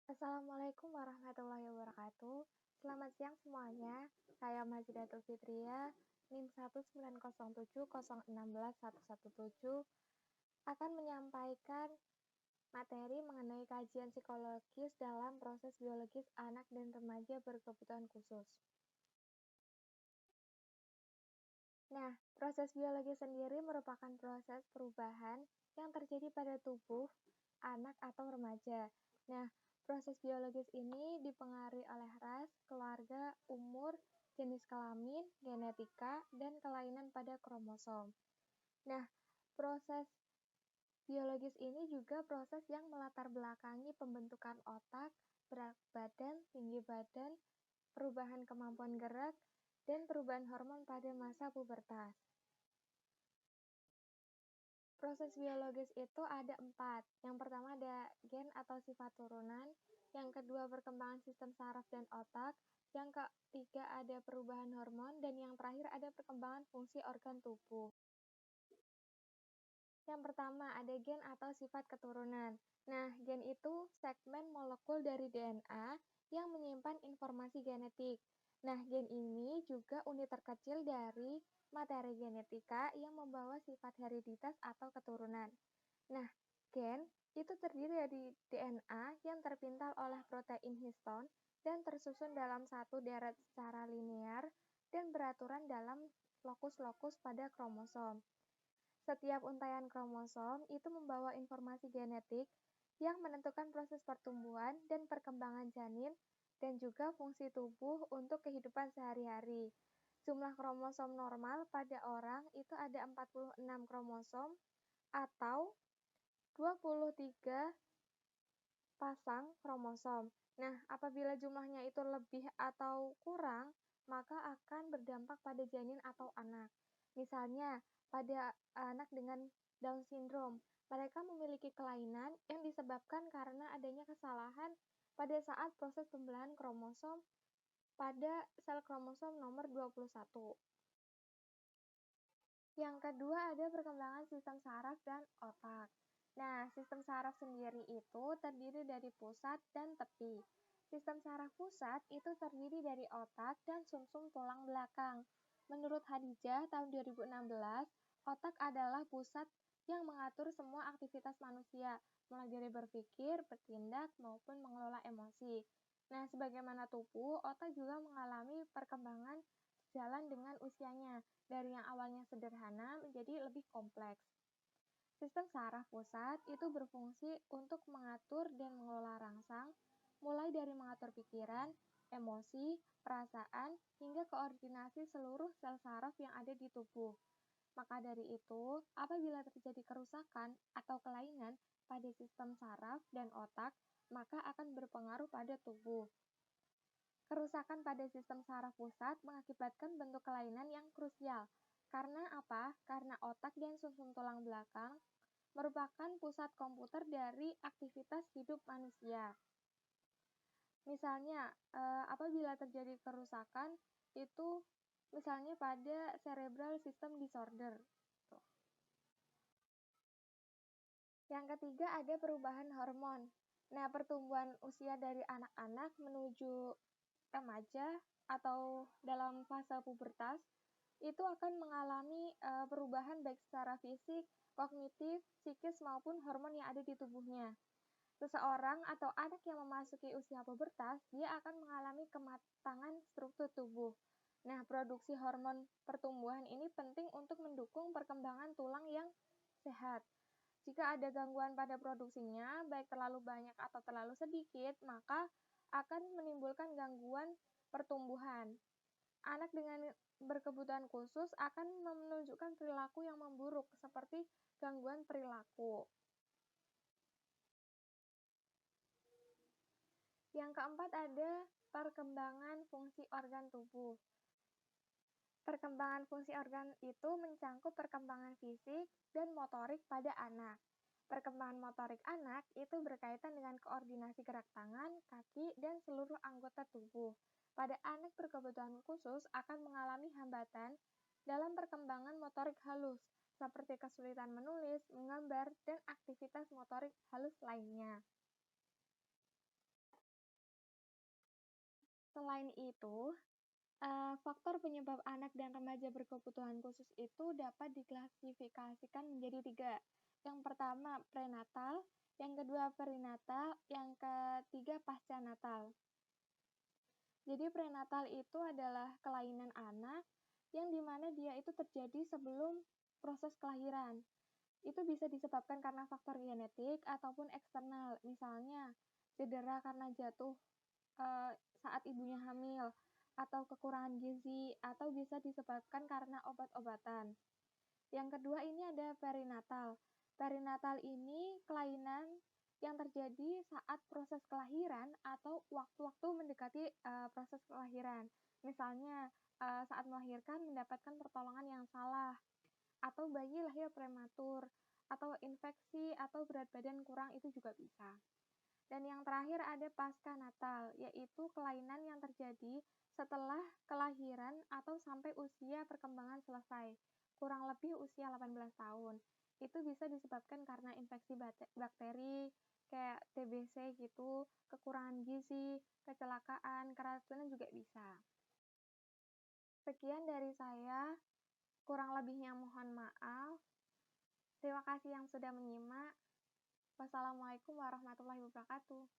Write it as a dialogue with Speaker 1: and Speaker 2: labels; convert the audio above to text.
Speaker 1: Assalamualaikum warahmatullahi wabarakatuh. Selamat siang semuanya. Saya Mazidatul Fitria, NIM 19070616117 akan menyampaikan materi mengenai kajian psikologis dalam proses biologis anak dan remaja berkebutuhan khusus. Nah, proses biologi sendiri merupakan proses perubahan yang terjadi pada tubuh anak atau remaja. Nah, proses biologis ini dipengaruhi oleh ras, keluarga, umur, jenis kelamin, genetika, dan kelainan pada kromosom. Nah, proses biologis ini juga proses yang melatar belakangi pembentukan otak, berat badan, tinggi badan, perubahan kemampuan gerak, dan perubahan hormon pada masa pubertas. Proses biologis itu ada 4. Yang pertama ada gen atau sifat turunan, yang kedua perkembangan sistem saraf dan otak, yang ketiga ada perubahan hormon, dan yang terakhir ada perkembangan fungsi organ tubuh. Yang pertama ada gen atau sifat keturunan. Nah, gen itu segmen molekul dari DNA yang menyimpan informasi genetik. Nah, gen ini juga unit terkecil dari materi genetika yang membawa sifat hereditas atau keturunan. Nah, gen itu terdiri dari DNA yang terpintal oleh protein histon dan tersusun dalam satu deret secara linear dan beraturan dalam lokus-lokus pada kromosom. Setiap untaian kromosom itu membawa informasi genetik yang menentukan proses pertumbuhan dan perkembangan janin dan juga fungsi tubuh untuk kehidupan sehari-hari. Jumlah kromosom normal pada orang itu ada 46 kromosom atau 23 pasang kromosom. Nah, apabila jumlahnya itu lebih atau kurang, maka akan berdampak pada janin atau anak. Misalnya, pada anak dengan Down syndrome, mereka memiliki kelainan yang disebabkan karena adanya kesalahan pada saat proses pembelahan kromosom pada sel kromosom nomor 21. Yang kedua ada perkembangan sistem saraf dan otak. Nah, sistem saraf sendiri itu terdiri dari pusat dan tepi. Sistem saraf pusat itu terdiri dari otak dan sumsum tulang belakang. Menurut Hadijah tahun 2016, otak adalah pusat yang mengatur semua aktivitas manusia, mulai dari berpikir, bertindak, maupun mengelola emosi. Nah, sebagaimana tubuh, otak juga mengalami perkembangan sejalan dengan usianya, dari yang awalnya sederhana menjadi lebih kompleks. Sistem saraf pusat itu berfungsi untuk mengatur dan mengelola rangsang, mulai dari mengatur pikiran, emosi, perasaan, hingga koordinasi seluruh sel saraf yang ada di tubuh. Maka dari itu, apabila terjadi kerusakan atau kelainan pada sistem saraf dan otak, maka akan berpengaruh pada tubuh. Kerusakan pada sistem saraf pusat mengakibatkan bentuk kelainan yang krusial. Karena apa? Karena otak dan sumsum tulang belakang merupakan pusat komputer dari aktivitas hidup manusia. Misalnya, apabila terjadi kerusakan, itu misalnya pada cerebral system disorder. Yang ketiga ada perubahan hormon. Nah, pertumbuhan usia dari anak-anak menuju remaja atau dalam fase pubertas itu akan mengalami perubahan baik secara fisik, kognitif, psikis maupun hormon yang ada di tubuhnya. Seseorang atau anak yang memasuki usia pubertas, dia akan mengalami kematangan struktur tubuh. Nah, produksi hormon pertumbuhan ini penting untuk mendukung perkembangan tulang yang sehat. Jika ada gangguan pada produksinya, baik terlalu banyak atau terlalu sedikit, maka akan menimbulkan gangguan pertumbuhan. Anak dengan berkebutuhan khusus akan menunjukkan perilaku yang memburuk, seperti gangguan perilaku. Yang keempat ada perkembangan fungsi organ tubuh. Perkembangan fungsi organ itu mencangkup perkembangan fisik dan motorik pada anak. Perkembangan motorik anak itu berkaitan dengan koordinasi gerak tangan, kaki, dan seluruh anggota tubuh. Pada anak berkebutuhan khusus akan mengalami hambatan dalam perkembangan motorik halus, seperti kesulitan menulis, menggambar, dan aktivitas motorik halus lainnya. Selain itu, faktor penyebab anak dan remaja berkebutuhan khusus itu dapat diklasifikasikan menjadi tiga. Yang pertama, prenatal, yang kedua, perinatal, yang ketiga, pasca natal. Jadi prenatal itu adalah kelainan anak yang dimana dia itu terjadi sebelum proses kelahiran. Itu bisa disebabkan karena faktor genetik ataupun eksternal, misalnya cedera karena jatuh saat ibunya hamil, atau kekurangan gizi, atau bisa disebabkan karena obat-obatan. Yang kedua ini ada perinatal. Perinatal ini kelainan yang terjadi saat proses kelahiran atau waktu-waktu mendekati proses kelahiran. Misalnya saat melahirkan mendapatkan pertolongan yang salah, atau bayi lahir prematur, atau infeksi atau berat badan kurang itu juga bisa. Dan yang terakhir ada pasca natal, yaitu kelainan yang terjadi setelah kelahiran atau sampai usia perkembangan selesai, kurang lebih usia 18 tahun. Itu bisa disebabkan karena infeksi bakteri, kayak TBC gitu, kekurangan gizi, kecelakaan, keracunan juga bisa. Sekian dari saya, kurang lebihnya mohon maaf. Terima kasih yang sudah menyimak. Wassalamualaikum warahmatullahi wabarakatuh.